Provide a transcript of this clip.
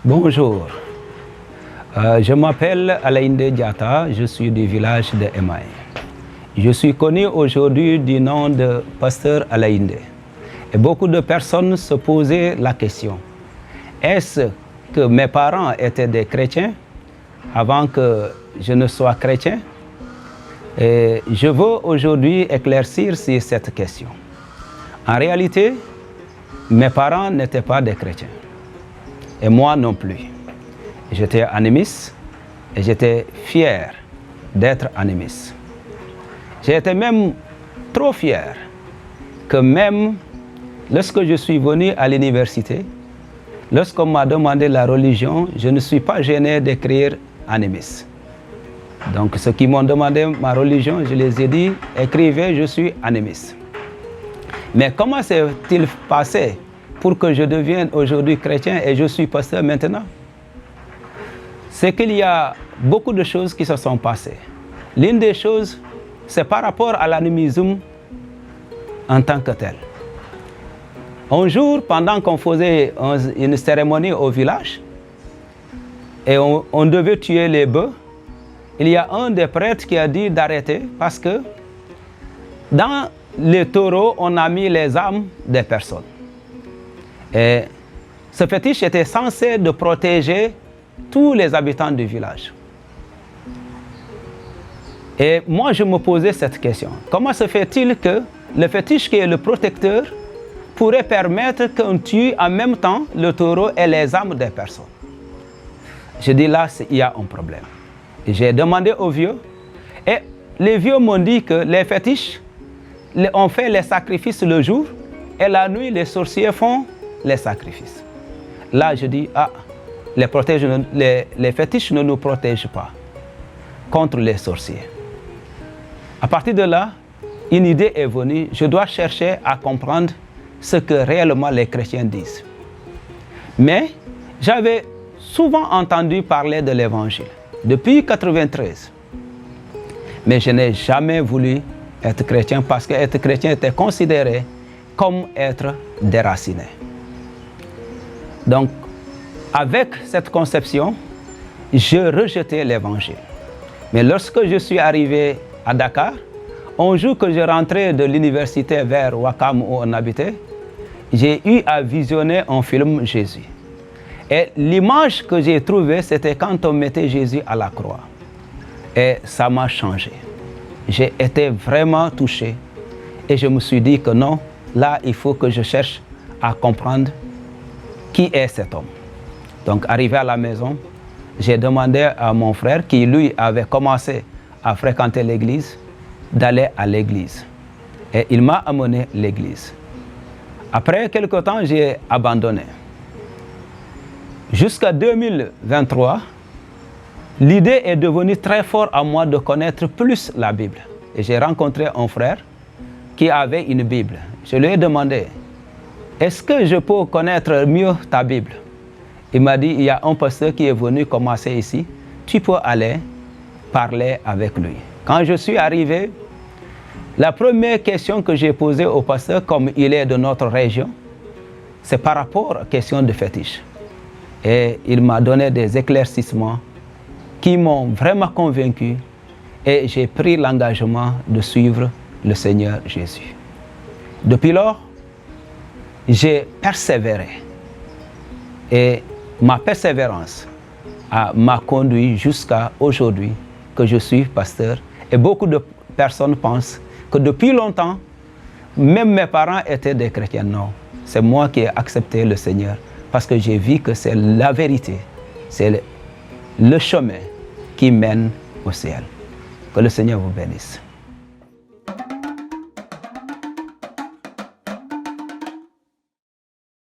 Bonjour, je m'appelle Alainde Diatta, je suis du village de Emaï. Je suis connu aujourd'hui du nom de pasteur Alainde. Et beaucoup de personnes se posaient la question, est-ce que mes parents étaient des chrétiens avant que je ne sois chrétien? Et je veux aujourd'hui éclaircir sur cette question. En réalité, mes parents n'étaient pas des chrétiens. Et moi non plus. J'étais animiste et j'étais fier d'être animiste. J'étais même trop fier que même lorsque je suis venu à l'université, lorsqu'on m'a demandé la religion, je ne suis pas gêné d'écrire animiste. Donc ceux qui m'ont demandé ma religion, je les ai dit, écrivez, je suis animiste. Mais comment s'est-il passé pour que je devienne aujourd'hui chrétien et je suis pasteur maintenant? C'est qu'il y a beaucoup de choses qui se sont passées. L'une des choses, c'est par rapport à l'animisme en tant que tel. Un jour, pendant qu'on faisait une cérémonie au village, et on devait tuer les bœufs, il y a un des prêtres qui a dit d'arrêter parce que dans les taureaux, on a mis les âmes des personnes. Et ce fétiche était censé de protéger tous les habitants du village. Et moi, je me posais cette question. Comment se fait-il que le fétiche qui est le protecteur pourrait permettre qu'on tue en même temps le taureau et les âmes des personnes? Je dis là, il y a un problème. J'ai demandé aux vieux et les vieux m'ont dit que les fétiches, on fait les sacrifices le jour et la nuit, les sorciers font les sacrifices. Là, je dis, les fétiches ne nous protègent pas contre les sorciers. À partir de là, une idée est venue, je dois chercher à comprendre ce que réellement les chrétiens disent. Mais j'avais souvent entendu parler de l'évangile, depuis 1993. Mais je n'ai jamais voulu être chrétien parce qu'être chrétien était considéré comme être déraciné. Donc, avec cette conception, je rejetais l'évangile. Mais lorsque je suis arrivé à Dakar, un jour que je rentrais de l'université vers Ouakam où on habitait, j'ai eu à visionner un film Jésus. Et l'image que j'ai trouvée, c'était quand on mettait Jésus à la croix. Et ça m'a changé. J'ai été vraiment touché. Et je me suis dit que non, là, il faut que je cherche à comprendre qui est cet homme. Donc, arrivé à la maison, j'ai demandé à mon frère, qui lui avait commencé à fréquenter l'église, d'aller à l'église. Et il m'a amené à l'église. Après quelque temps, j'ai abandonné. Jusqu'à 2023, l'idée est devenue très forte à moi de connaître plus la Bible. Et j'ai rencontré un frère qui avait une Bible. Je lui ai demandé, est-ce que je peux connaître mieux ta Bible? Il m'a dit, il y a un pasteur qui est venu commencer ici, tu peux aller parler avec lui. Quand je suis arrivé, la première question que j'ai posée au pasteur, comme il est de notre région, c'est par rapport à la question de fétiche. Et il m'a donné des éclaircissements qui m'ont vraiment convaincu et j'ai pris l'engagement de suivre le Seigneur Jésus. Depuis lors, j'ai persévéré et ma persévérance m'a conduit jusqu'à aujourd'hui que je suis pasteur. Et beaucoup de personnes pensent que depuis longtemps, même mes parents étaient des chrétiens. Non, c'est moi qui ai accepté le Seigneur parce que j'ai vu que c'est la vérité, c'est le chemin qui mène au ciel. Que le Seigneur vous bénisse.